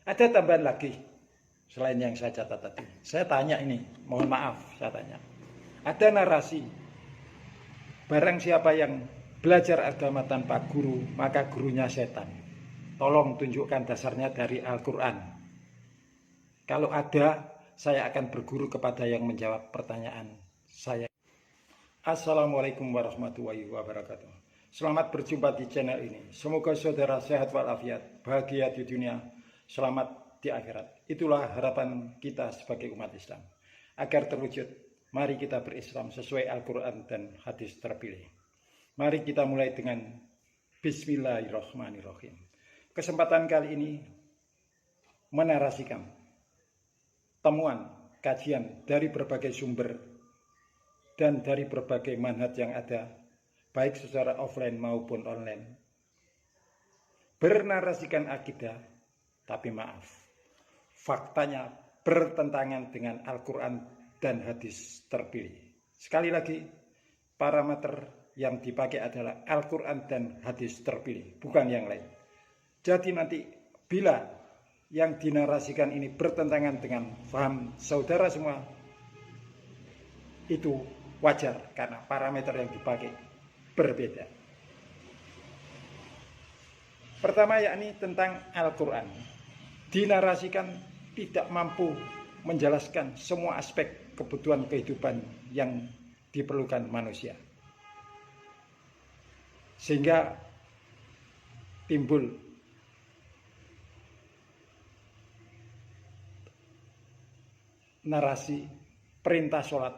Ada tambahan lagi selain yang saya catat tadi. Saya tanya ini, mohon maaf saya tanya. Ada narasi, barang siapa yang belajar agama tanpa guru, maka gurunya setan. Tolong tunjukkan dasarnya dari Al-Quran. Kalau ada, saya akan berguru kepada yang menjawab pertanyaan saya. Assalamualaikum warahmatullahi wabarakatuh. Selamat berjumpa di channel ini. Semoga saudara sehat walafiat, bahagia di dunia, selamat di akhirat. Itulah harapan kita sebagai umat Islam. Agar terwujud, mari kita berislam sesuai Al-Quran dan hadis terpilih. Mari kita mulai dengan Bismillahirrahmanirrahim. Kesempatan kali ini menarasikan temuan kajian dari berbagai sumber dan dari berbagai manhaj yang ada, baik secara offline maupun online, bernarasikan akidah, tapi maaf, faktanya bertentangan dengan Al-Quran dan hadis terpilih. Sekali lagi, parameter yang dipakai adalah Al-Quran dan hadis terpilih, bukan yang lain. Jadi nanti bila yang dinarasikan ini bertentangan dengan paham saudara semua, itu wajar karena parameter yang dipakai berbeda. Pertama yakni tentang Al-Quran. Dinarasikan tidak mampu menjelaskan semua aspek kebutuhan kehidupan yang diperlukan manusia. Sehingga timbul narasi perintah sholat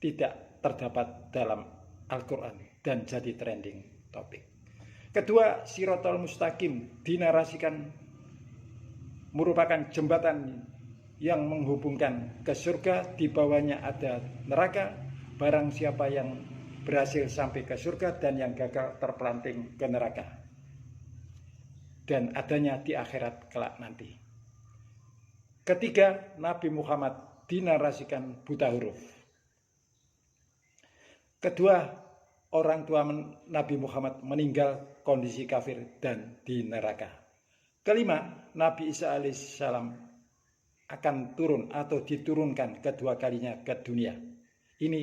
tidak terdapat dalam Al-Quran dan jadi trending topik. Kedua, Siratal Mustaqim dinarasikan merupakan jembatan yang menghubungkan ke surga, di bawahnya ada neraka. Barang siapa yang berhasil sampai ke surga dan yang gagal terpelanting ke neraka. Dan adanya di akhirat kelak nanti. Ketiga, Nabi Muhammad dinarasikan buta huruf. Kedua, orang tua Nabi Muhammad meninggal kondisi kafir dan di neraka. Kelima, Nabi Isa alaihissalam akan turun atau diturunkan kedua kalinya ke dunia. Ini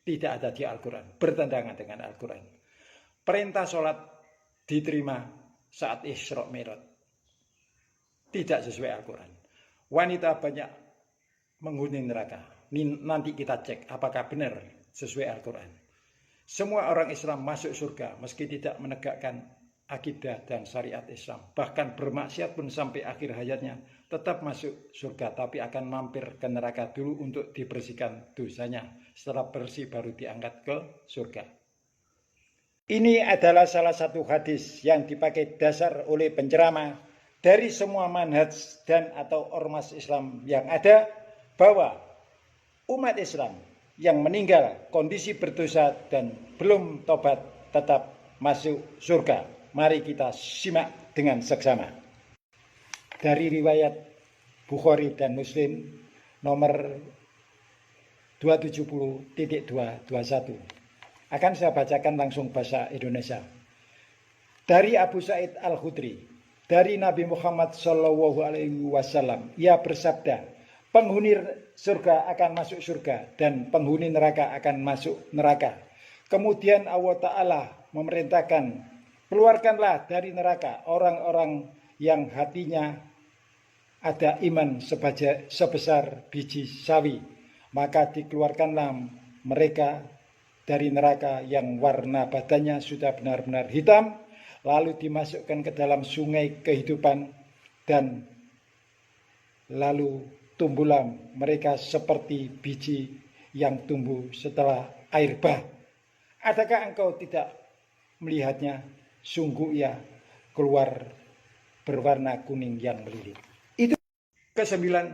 tidak ada di Al-Quran, bertentangan dengan Al-Quran. Perintah sholat diterima saat Isra Mi'raj, tidak sesuai Al-Quran. Wanita banyak menghuni neraka. Nanti kita cek apakah benar sesuai Al-Quran. Semua orang Islam masuk surga meski tidak menegakkan akidah dan syariat Islam. Bahkan bermaksiat pun sampai akhir hayatnya tetap masuk surga, tapi akan mampir ke neraka dulu untuk dibersihkan dosanya. Setelah bersih baru diangkat ke surga. Ini adalah salah satu hadis yang dipakai dasar oleh penceramah dari semua manhaj dan atau ormas Islam yang ada, bahwa umat Islam yang meninggal kondisi berdosa dan belum tobat tetap masuk surga. Mari kita simak dengan seksama. Dari riwayat Bukhari dan Muslim nomor 270.221. Akan saya bacakan langsung bahasa Indonesia. Dari Abu Sa'id Al-Khudri, dari Nabi Muhammad SAW, ia bersabda, penghuni surga akan masuk surga dan penghuni neraka akan masuk neraka. Kemudian Allah Ta'ala memerintahkan, keluarkanlah dari neraka orang-orang yang hatinya ada iman sebesar biji sawi. Maka dikeluarkanlah mereka dari neraka yang warna badannya sudah benar-benar hitam, lalu dimasukkan ke dalam sungai kehidupan, dan lalu tumbuhlah mereka seperti biji yang tumbuh setelah air bah. Adakah engkau tidak melihatnya? Sungguh ia keluar berwarna kuning yang melilit. Itu kesembilan,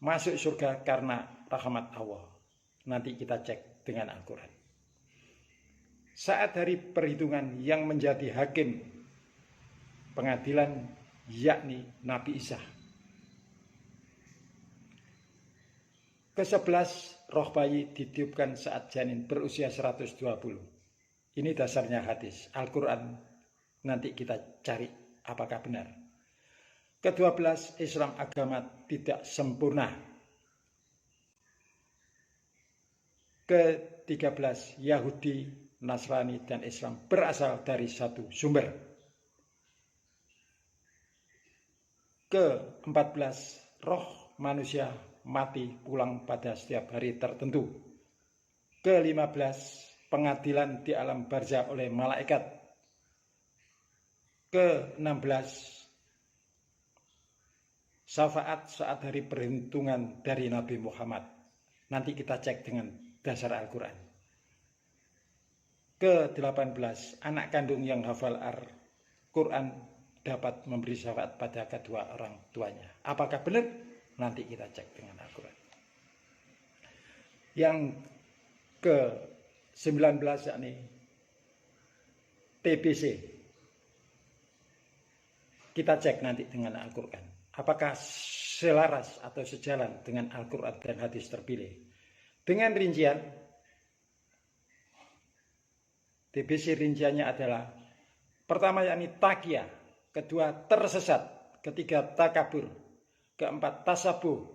masuk surga karena rahmat Allah. Nanti kita cek dengan Al-Quran. Saat hari perhitungan yang menjadi hakim pengadilan yakni Nabi Isa. Ke-11, roh bayi ditiupkan saat janin berusia 120. Ini dasarnya hadis. Al-Quran nanti kita cari apakah benar. Ke-12, Islam agama tidak sempurna. Ke-13, Yahudi, Nasrani, dan Islam berasal dari satu sumber. Ke-14, roh manusia mati pulang pada setiap hari tertentu. Ke-15, pengadilan di alam barzah oleh malaikat. Ke-16, syafaat saat hari perhitungan dari Nabi Muhammad. Nanti kita cek dengan dasar Al-Quran. Ke-18, anak kandung yang hafal Al-Quran dapat memberi syafaat pada kedua orang tuanya. Apakah benar? Nanti kita cek dengan Al-Quran. Yang ke-19 yakni TBC. Kita cek nanti dengan Al-Quran. Apakah selaras atau sejalan dengan Al-Quran dan hadis terpilih. Dengan rincian, TBC rinciannya adalah pertama yakni takiyah, kedua tersesat, ketiga takabur, keempat tasabuh,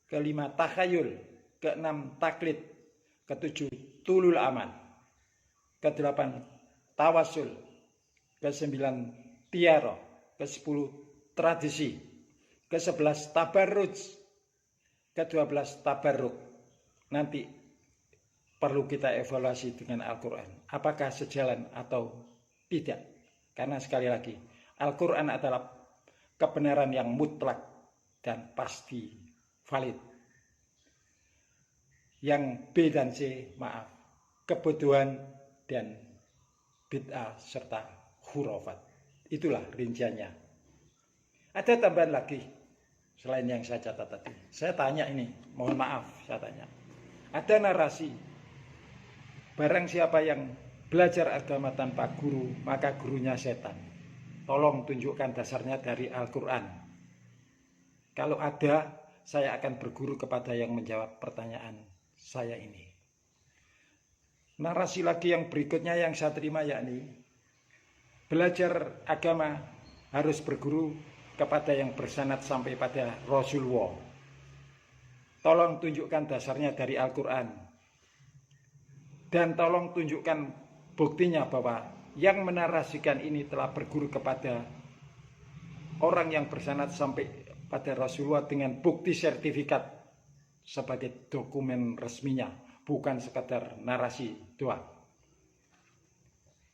kelima takhayul, keenam taklid, ketujuh tulul aman, kedelapan tawasul, kesembilan tiaro, kesepuluh tradisi, ke-11 tabarruj, ke-12 tabarruk. Nanti perlu kita evaluasi dengan Al-Quran. Apakah sejalan atau tidak? Karena sekali lagi, Al-Quran adalah kebenaran yang mutlak dan pasti valid. Yang B dan C, maaf, kebodohan dan bid'ah serta khurafat. Itulah rinciannya. Ada tambahan lagi selain yang saya catat tadi. Saya tanya ini, mohon maaf saya tanya. Ada narasi, barang siapa yang belajar agama tanpa guru, maka gurunya setan. Tolong tunjukkan dasarnya dari Al-Quran. Kalau ada, saya akan berguru kepada yang menjawab pertanyaan saya ini. Narasi lagi yang berikutnya yang saya terima yakni, belajar agama harus berguru kepada yang bersanad sampai pada Rasulullah. Tolong tunjukkan dasarnya dari Al-Quran. Dan tolong tunjukkan buktinya bahwa yang menarasikan ini telah berguru kepada orang yang bersanad sampai pada Rasulullah dengan bukti sertifikat sebagai dokumen resminya, bukan sekadar narasi doang.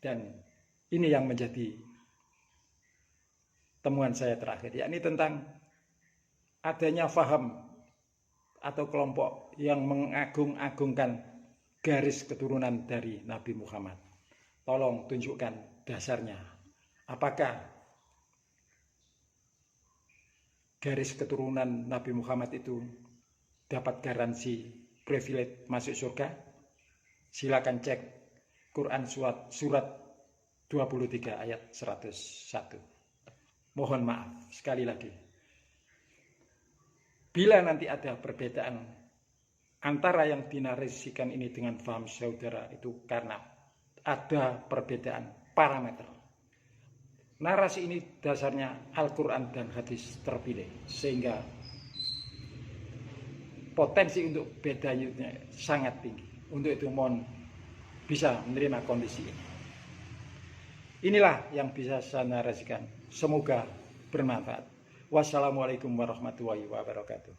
Dan ini yang menjadi temuan saya terakhir, yakni tentang adanya faham atau kelompok yang mengagung-agungkan garis keturunan dari Nabi Muhammad. Tolong tunjukkan dasarnya. Apakah garis keturunan Nabi Muhammad itu dapat garansi privilege masuk surga? Silakan cek Quran surat 23 ayat 101. Mohon maaf sekali lagi. Bila nanti ada perbedaan antara yang dinarasikan ini dengan faham saudara, itu karena ada perbedaan parameter. Narasi ini dasarnya Al-Quran dan hadis terpilih, sehingga potensi untuk bedanya sangat tinggi. Untuk itu mohon bisa menerima kondisi ini. Inilah yang bisa saya narasikan. Semoga bermanfaat. Wassalamualaikum warahmatullahi wabarakatuh.